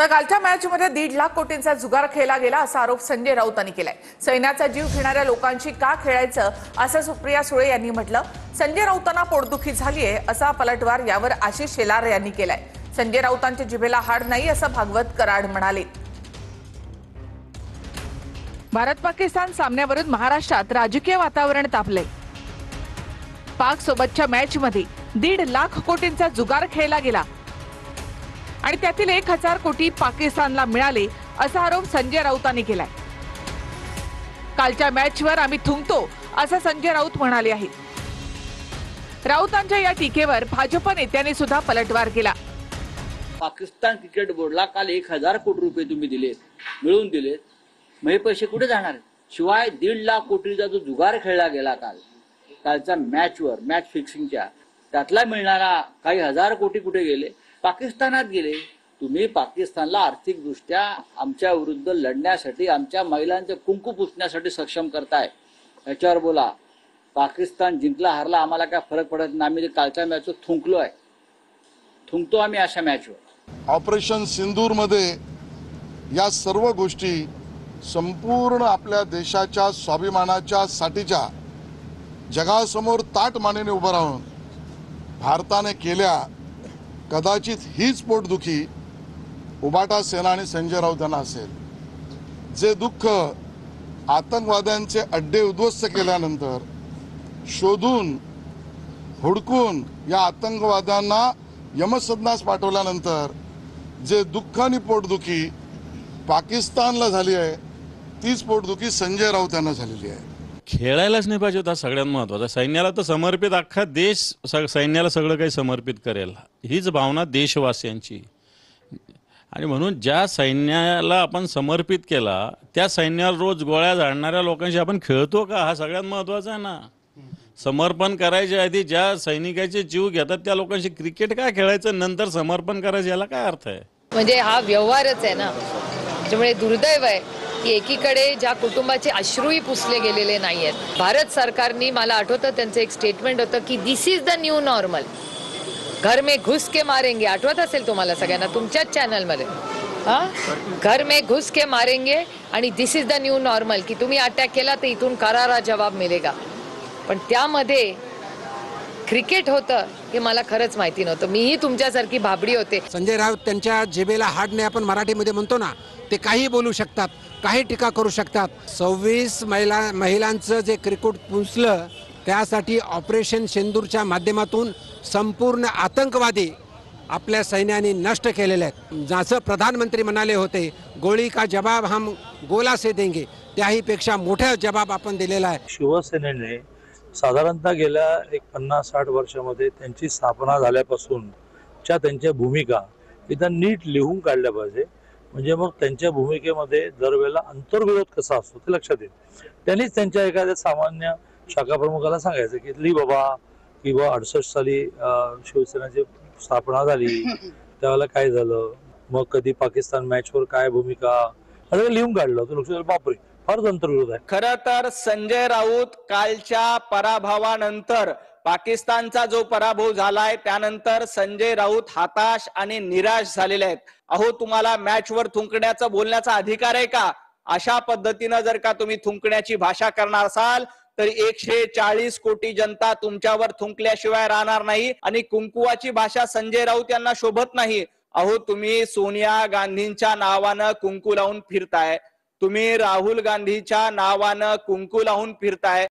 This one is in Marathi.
तर कालच्या मॅचमध्ये 1.5 लाख कोटींचा जुगार खेळला गेला असा आरोप संजय राऊत यांनी केलाय। सैन्याचा जीव घेणाऱ्या लोकांशी का खेळायचं असं सुप्रिया सुळे यांनी म्हटलं। संजय राऊतांना पोटदुखी झालीये असा पलटवार यावर आशिष शेलार यांनी केलाय। संजय राऊतांच्या जिभेला हाड नाही असं भागवत कराड म्हणाले। भारत पाकिस्तान सामन्यावरून महाराष्ट्रात राजकीय वातावरण तापलंय। पाक सोबतच्या मॅचमध्ये 1.5 लाख कोटींचा जुगार खेळला गेला आणि त्यातील 1000 कोटी पाकिस्तानला मिळाले असा आरोप संजय राऊतांनी केलाय। कालच्या मॅचवर आम्ही थुंकतो असं संजय राऊत म्हणाले आहेत। राऊतांच्या या टीकेवर भाजप नेत्यांनी सुद्धा पलटवार केला। पाकिस्तान क्रिकेट बोर्डला काल 1000 कोटी रुपये तुम्ही दिलेत, मिळून दिलेत, मग हे पैसे कुठे जाणार? शिवाय 1.5 लाख कोटीचा जो जुगार खेळला गेला कालच्या मॅचवर, मॅच फिक्सिंगच्या, त्यातला मिळणारा काही 1000 कोटी कुठे गेले? पाकिस्तानात गेले। तुम्ही पाकिस्तानला आर्थिक दृष्ट्या आमच्या विरुद्ध लढण्यासाठी, आमच्या महिलांचे कुंकू पुसण्यासाठी सक्षम करताय, याच्यावर बोला। पाकिस्तान जिंकला हारला आम्हाला काय फरक पडत नाही। आम्ही कालच्या मॅचवर थुंकतो आम्ही अशा मॅचवर। ऑपरेशन सिंदूर मध्ये या सर्व गोष्टी संपूर्ण आपल्या देशाच्या स्वाभिमानाच्या साठीच्या जगासमोर ताट मानेने उभं राहून भारताने केल्या। कदाचित हीच पोटदुखी उबाटा सेना आणि संजय राऊत यांना असेल, जे दुःख आतंकवाद्यांचे अड्डे उद्ध्वस्त केल्यानंतर शोधून हुडकून या आतंकवाद्यांना यमसदनास पाठवल्यानंतर जे दुःख आणि पोटदुखी पाकिस्तानला झाली आहे, तीच पोटदुखी संजय राऊत यांना झालेली आहे। खेळायलाच नाही पाहिजे होता सगळ्यात महत्त्वाचा। सैन्याला तर समर्पित, अख्खा देश सैन्याला सगळं काही समर्पित करेल, हीच भावना देशवासियांची। आणि म्हणून ज्या सैन्याला आपण समर्पित केला त्या सैन्याला रोज गोळ्या झाडणाऱ्या लोकांशी आपण खेळतो का, हा सगळ्यात महत्त्वाचा आहे ना। समर्पण करायच्या आधी ज्या सैनिकाचे जीव घेतात त्या लोकांशी क्रिकेट काय खेळायचं, नंतर समर्पण करायचं, याला काय अर्थ आहे? म्हणजे हा व्यवहारच आहे ना। त्यामुळे दुर्दैव आहे की एकीकडे ज्या कुटुंबाचे अश्रूही पुसले गेलेले नाहीयेत। भारत सरकारने, मला आठवतं त्यांचं एक स्टेटमेंट होतं की दिस इज द न्यू नॉर्मल, घर में घुस के मारेंगे। आठवत असेल तुम्हाला सगळ्यांना तुमच्याच चॅनलमध्ये, घर में घुस के मारेंगे आणि दिस इज द न्यू नॉर्मल, की तुम्ही अटॅक केला तर इथून करारा जवाब मिळेगा। पण त्यामध्ये क्रिकेट होतं हे मला खरंच माहिती नव्हतं। मीही तुमच्यासारखी भाबडी होते। संजय राऊत त्यांच्या जिभेला हाड नाही आपण मराठीमध्ये म्हणतो ना, ते काही बोलू शकतात, काही टीका करू शकतात। 26 महिलांचं जे क्रिकेट पुसलं त्यासाठी ऑपरेशन सिंदूरच्या माध्यमातून संपूर्ण आतंकवादी आपल्या सैन्याने नष्ट केलेले आहेत। जसं प्रधानमंत्री म्हणाले होते, गोळी का जवाब हम गोला से देंगे, त्याही पेक्षा मोठा जवाब आपण दिलेला आहे। शिवसेनेने साधारणतः गेल्या 50-60 वर्षामध्ये त्यांची स्थापना झाल्यापासूनच्या त्यांच्या भूमिका इथं नीट लिहून काढल्या पाहिजे। म्हणजे मग त्यांच्या भूमिकेमध्ये दरवेळेला अंतर्विरोध कसा असतो ते लक्षात येईल। त्यांनीच त्यांच्या एखाद्या सामान्य शाखा प्रमुखाला सांगायचं की ली बाबा, की 68 साली शिवसेनेची स्थापना झाली त्यावेळेला काय झालं, मग कधी पाकिस्तान मॅचवर काय भूमिका, असं लिहून काढलं तर लक्षात, बापरे फारच अंतर्विरोध आहे। खरं तर संजय राऊत कालच्या पराभवानंतर, पाकिस्तानचा जो पराभव झालाय त्यानंतर संजय राऊत हताश आणि निराश झालेले आहेत। अहो, तुम्हाला मॅचवर थुंकण्याचा, बोलण्याचा अधिकार आहे का? अशा पद्धतीनं जर का तुम्ही थुंकण्याची भाषा करणार असाल तर 140 कोटी जनता तुमच्यावर थुंकल्याशिवाय राहणार नाही। आणि कुंकुवाची भाषा संजय राऊत यांना शोभत नाही। अहो, तुम्ही सोनिया गांधींच्या नावानं कुंकू लावून फिरताय, तुम्ही राहुल गांधीच्या नावानं कुंकू लावून फिरताय।